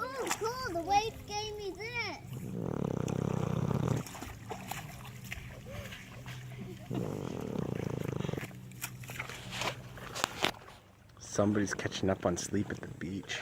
Oh, cool! The waves gave me this. Somebody's catching up on sleep at the beach.